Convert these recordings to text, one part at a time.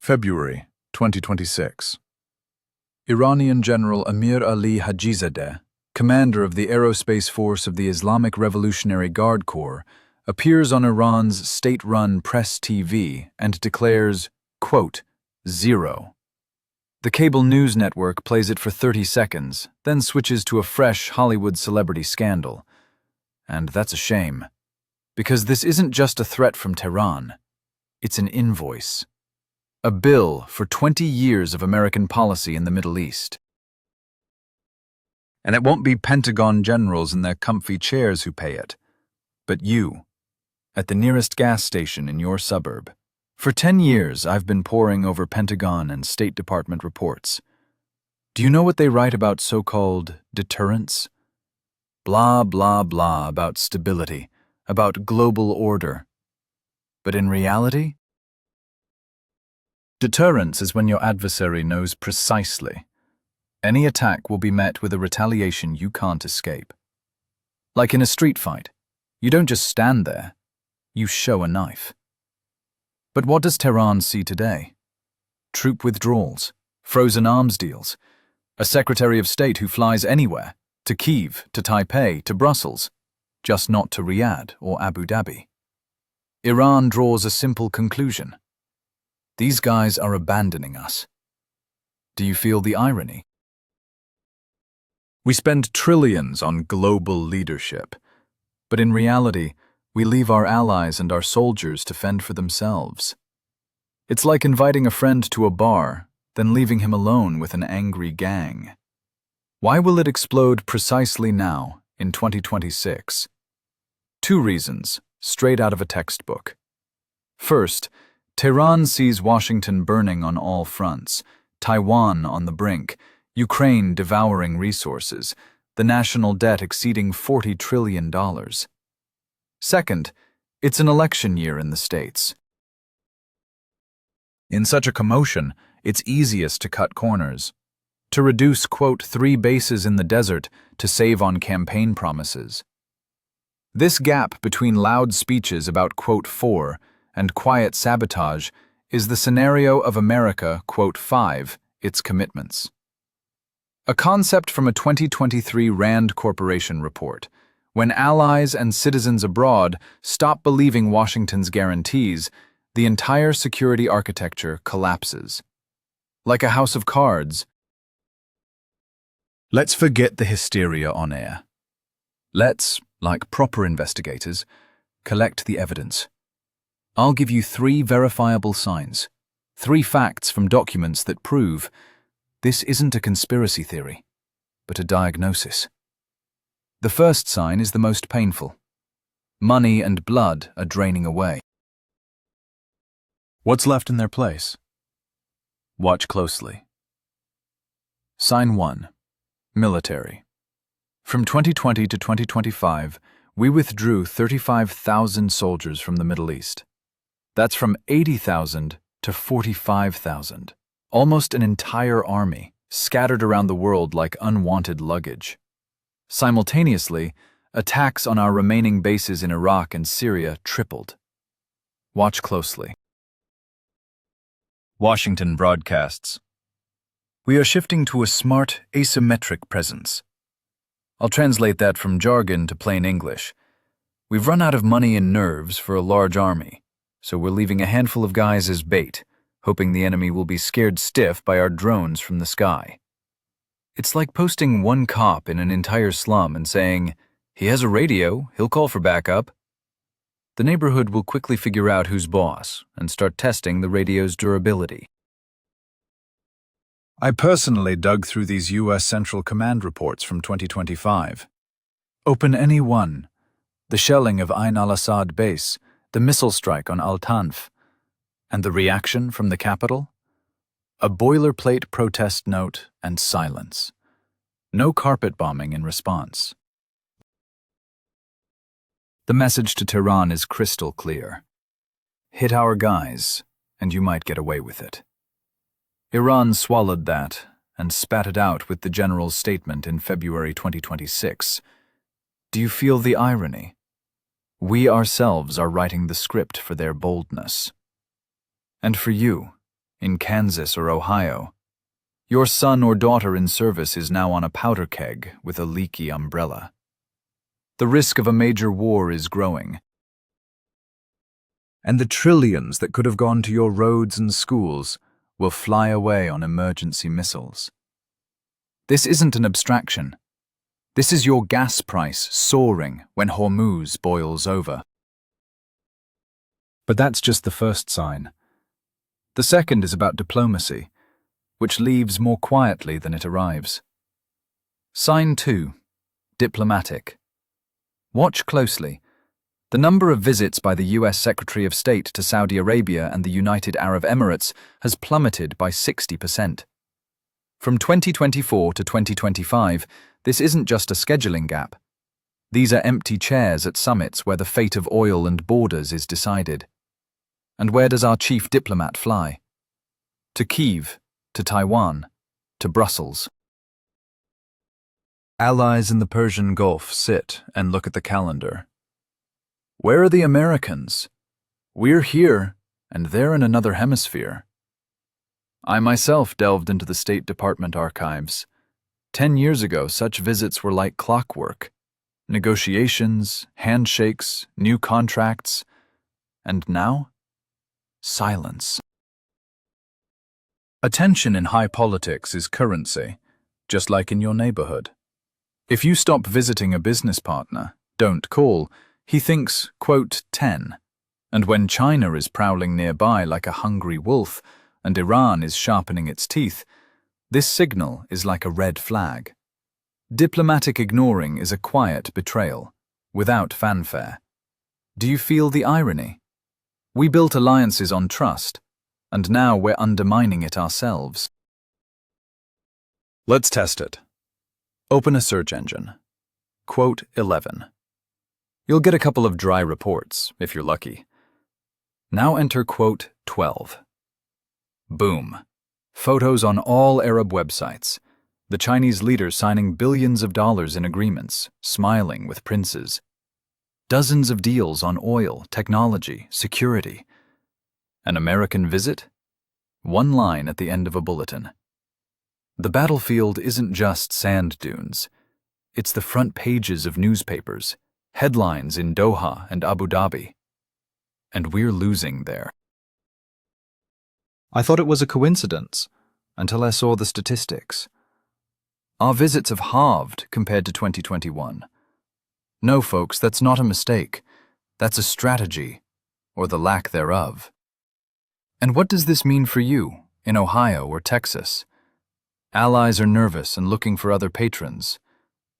February 2026. Iranian General Amir Ali Hajizadeh, commander of the Aerospace Force of the Islamic Revolutionary Guard Corps, appears on Iran's state-run Press TV and declares, quote, "Zero." The cable news network plays it for 30 seconds, then switches to a fresh Hollywood celebrity scandal. And that's a shame, because this isn't just a threat from Tehran. It's an invoice. A bill for 20 years of American policy in the Middle East. And it won't be Pentagon generals in their comfy chairs who pay it, but you, at the nearest gas station in your suburb. For 10 years, I've been poring over Pentagon and State Department reports. Do you know what they write about so-called deterrence? Blah, blah, blah about stability, about global order. But in reality, deterrence is when your adversary knows precisely any attack will be met with a retaliation you can't escape. Like in a street fight, you don't just stand there, you show a knife. But what does Tehran see today? Troop withdrawals, frozen arms deals, a Secretary of State who flies anywhere, to Kyiv, to Taipei, to Brussels, just not to Riyadh or Abu Dhabi. Iran draws a simple conclusion. These guys are abandoning us. Do you feel the irony? We spend trillions on global leadership, but in reality, we leave our allies and our soldiers to fend for themselves. It's like inviting a friend to a bar, then leaving him alone with an angry gang. Why will it explode precisely now, in 2026? 2 reasons, straight out of a textbook. First, Tehran sees Washington burning on all fronts, Taiwan on the brink, Ukraine devouring resources, the national debt exceeding $40 trillion. Second, it's an election year in the States. In such a commotion, it's easiest to cut corners, to reduce, quote, 3 bases in the desert to save on campaign promises. This gap between loud speeches about, quote, 4 and quiet sabotage is the scenario of America, quote, 5, its commitments. A concept from a 2023 Rand Corporation report. When allies and citizens abroad stop believing Washington's guarantees, the entire security architecture collapses. Like a house of cards. Let's forget the hysteria on air. Let's, like proper investigators, collect the evidence. I'll give you 3 verifiable signs, 3 facts from documents that prove this isn't a conspiracy theory, but a diagnosis. The first sign is the most painful. Money and blood are draining away. What's left in their place? Watch closely. Sign 1. Military. From 2020 to 2025, we withdrew 35,000 soldiers from the Middle East. That's from 80,000 to 45,000. Almost an entire army, scattered around the world like unwanted luggage. Simultaneously, attacks on our remaining bases in Iraq and Syria tripled. Watch closely. Washington broadcasts. We are shifting to a smart, asymmetric presence. I'll translate that from jargon to plain English. We've run out of money and nerves for a large army, so we're leaving a handful of guys as bait, hoping the enemy will be scared stiff by our drones from the sky. It's like posting 1 cop in an entire slum and saying, "He has a radio, he'll call for backup." The neighborhood will quickly figure out who's boss and start testing the radio's durability. I personally dug through these U.S. Central Command reports from 2025. Open any one. The shelling of Ain al-Assad base, the missile strike on Al-Tanf, and the reaction from the capital? A boilerplate protest note and silence. No carpet bombing in response. The message to Tehran is crystal clear. Hit our guys, and you might get away with it. Iran swallowed that and spat it out with the general's statement in February 2026. Do you feel the irony? We ourselves are writing the script for their boldness. And for you, in Kansas or Ohio. Your son or daughter in service is now on a powder keg with a leaky umbrella. The risk of a major war is growing. And the trillions that could have gone to your roads and schools will fly away on emergency missiles. This isn't an abstraction. This is your gas price soaring when Hormuz boils over. But that's just the first sign. The second is about diplomacy, which leaves more quietly than it arrives. Sign 2. Diplomatic. Watch closely. The number of visits by the US Secretary of State to Saudi Arabia and the United Arab Emirates has plummeted by 60%. From 2024 to 2025, this isn't just a scheduling gap. These are empty chairs at summits where the fate of oil and borders is decided. And where does our chief diplomat fly? To Kyiv, to Taiwan, to Brussels. Allies in the Persian Gulf sit and look at the calendar. Where are the Americans? We're here, and they're in another hemisphere. I myself delved into the State Department archives. 10 years ago, such visits were like clockwork. Negotiations, handshakes, new contracts. And now? Silence. Attention in high politics is currency, just like in your neighborhood. If you stop visiting a business partner, don't call, he thinks, quote, 10. And when China is prowling nearby like a hungry wolf, and Iran is sharpening its teeth, this signal is like a red flag. Diplomatic ignoring is a quiet betrayal, without fanfare. Do you feel the irony? We built alliances on trust, and now we're undermining it ourselves. Let's test it. Open a search engine. Quote 11. You'll get a couple of dry reports, if you're lucky. Now enter quote 12. Boom. Photos on all Arab websites. The Chinese leader signing billions of dollars in agreements, smiling with princes. Dozens of deals on oil, technology, security. An American visit? One line at the end of a bulletin. The battlefield isn't just sand dunes. It's the front pages of newspapers, headlines in Doha and Abu Dhabi. And we're losing there. I thought it was a coincidence, until I saw the statistics. Our visits have halved compared to 2021. No, folks, that's not a mistake. That's a strategy, or the lack thereof. And what does this mean for you, in Ohio or Texas? Allies are nervous and looking for other patrons.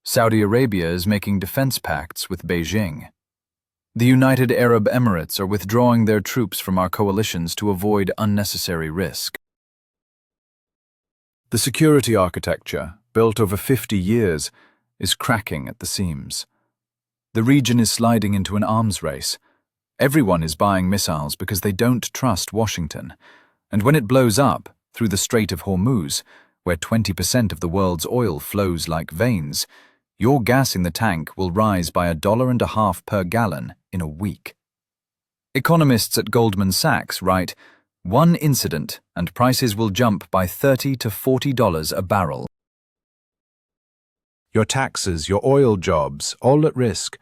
Saudi Arabia is making defense pacts with Beijing. The United Arab Emirates are withdrawing their troops from our coalitions to avoid unnecessary risk. The security architecture, built over 50 years, is cracking at the seams. The region is sliding into an arms race. Everyone is buying missiles because they don't trust Washington. And when it blows up, through the Strait of Hormuz, where 20% of the world's oil flows like veins, your gas in the tank will rise by $1.50 per gallon in a week. Economists at Goldman Sachs write, one incident and prices will jump by $30 to $40 a barrel. Your taxes, your oil jobs, all at risk.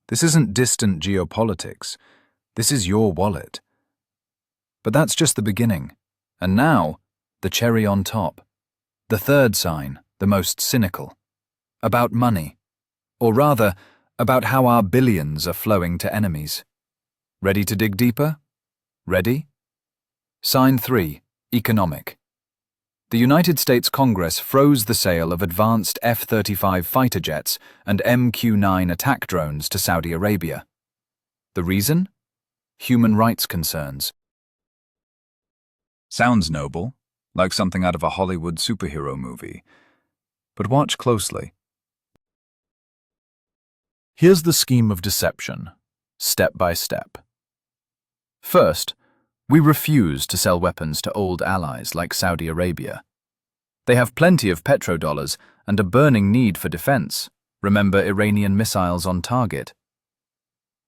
This isn't distant geopolitics. This is your wallet. But that's just the beginning. And now, the cherry on top. The third sign, the most cynical. About money. Or rather, about how our billions are flowing to enemies. Ready to dig deeper? Ready? Sign 3, economic. The United States Congress froze the sale of advanced F-35 fighter jets and MQ-9 attack drones to Saudi Arabia. The reason? Human rights concerns. Sounds noble, like something out of a Hollywood superhero movie. But watch closely. Here's the scheme of deception, step by step. First, we refuse to sell weapons to old allies like Saudi Arabia. They have plenty of petrodollars and a burning need for defense. Remember Iranian missiles on target.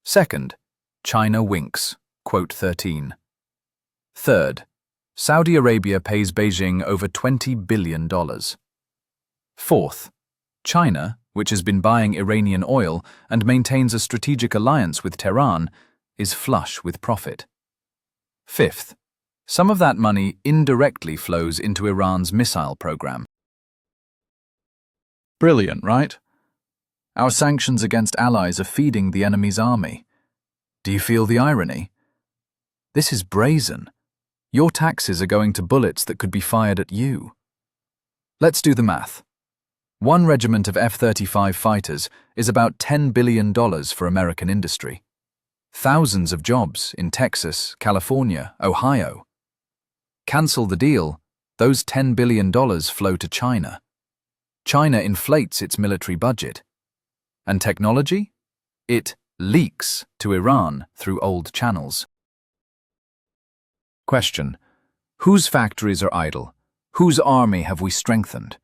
Second, China winks, quote 13. Third, Saudi Arabia pays Beijing over $20 billion. Fourth, China, which has been buying Iranian oil and maintains a strategic alliance with Tehran, is flush with profit. Fifth, some of that money indirectly flows into Iran's missile program. Brilliant, right? Our sanctions against allies are feeding the enemy's army. Do you feel the irony? This is brazen. Your taxes are going to bullets that could be fired at you. Let's do the math. One regiment of F-35 fighters is about $10 billion for American industry. Thousands of jobs in Texas, California, Ohio. Cancel the deal, those $10 billion flow to China. China inflates its military budget. And technology? It leaks to Iran through old channels. Question: whose factories are idle? Whose army have we strengthened?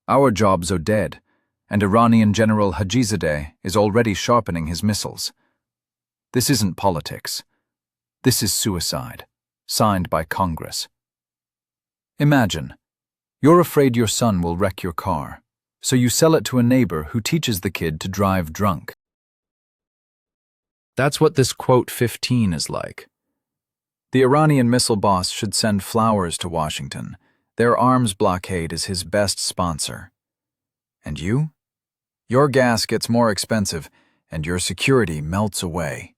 Our jobs are dead, and Iranian General Hajizadeh is already sharpening his missiles. This isn't politics. This is suicide, signed by Congress. Imagine, you're afraid your son will wreck your car, so you sell it to a neighbor who teaches the kid to drive drunk. That's what this quote 15 is like. The Iranian missile boss should send flowers to Washington. Their arms blockade is his best sponsor. And you? Your gas gets more expensive, and your security melts away.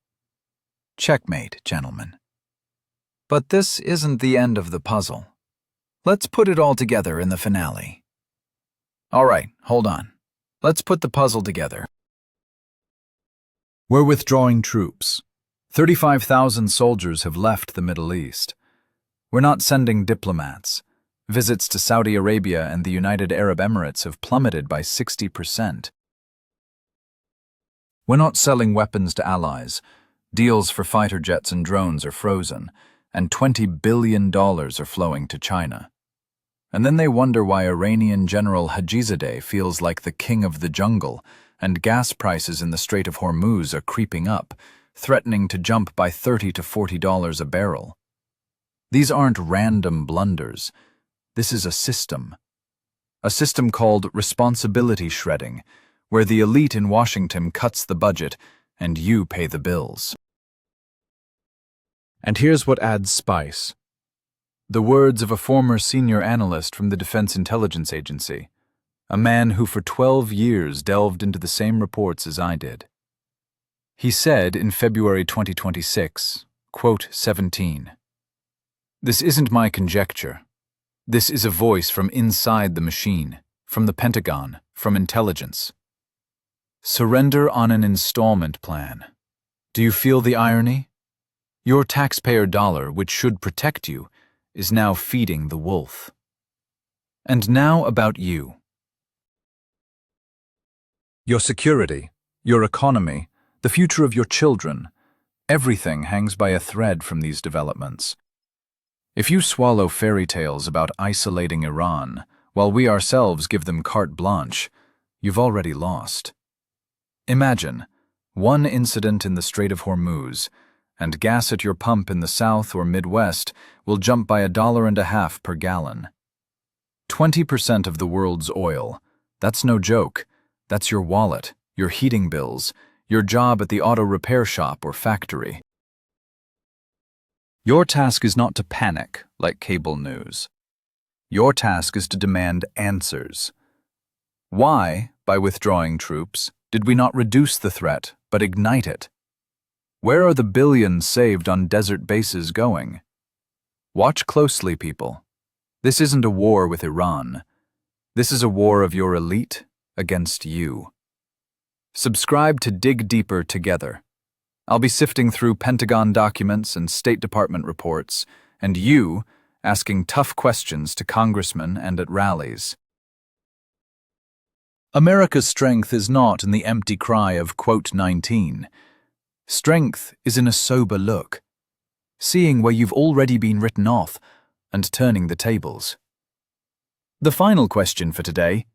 Checkmate, gentlemen. But this isn't the end of the puzzle. Let's put it all together in the finale. All right, hold on. Let's put the puzzle together. We're withdrawing troops. 35,000 soldiers have left the Middle East. We're not sending diplomats. Visits to Saudi Arabia and the United Arab Emirates have plummeted by 60%. We're not selling weapons to allies. Deals for fighter jets and drones are frozen, and $20 billion are flowing to China. And then they wonder why Iranian General Hajizadeh feels like the king of the jungle, and gas prices in the Strait of Hormuz are creeping up, threatening to jump by $30 to $40 a barrel. These aren't random blunders. This is a system. A system called responsibility shredding, where the elite in Washington cuts the budget and you pay the bills. And here's what adds spice. The words of a former senior analyst from the Defense Intelligence Agency, a man who for 12 years delved into the same reports as I did. He said in February 2026, quote 17, "This isn't my conjecture. This is a voice from inside the machine, from the Pentagon, from intelligence. Surrender on an installment plan. Do you feel the irony? Your taxpayer dollar, which should protect you, is now feeding the wolf. And now about you. Your security, your economy, the future of your children, everything hangs by a thread from these developments. If you swallow fairy tales about isolating Iran, while we ourselves give them carte blanche, you've already lost. Imagine one incident in the Strait of Hormuz, and gas at your pump in the South or Midwest will jump by $1.50 per gallon. 20% of the world's oil. That's no joke. That's your wallet, your heating bills, your job at the auto repair shop or factory. Your task is not to panic like cable news. Your task is to demand answers. Why, by withdrawing troops, did we not reduce the threat, but ignite it? Where are the billions saved on desert bases going? Watch closely, people. This isn't a war with Iran. This is a war of your elite against you. Subscribe to Dig Deeper together. I'll be sifting through Pentagon documents and State Department reports, and you asking tough questions to congressmen and at rallies. America's strength is not in the empty cry of quote 19. Strength is in a sober look, seeing where you've already been written off and turning the tables. The final question for today: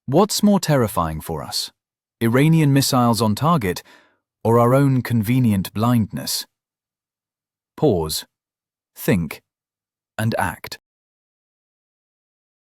what's more terrifying for us? Iranian missiles on target, or our own convenient blindness? Pause. Think. and act.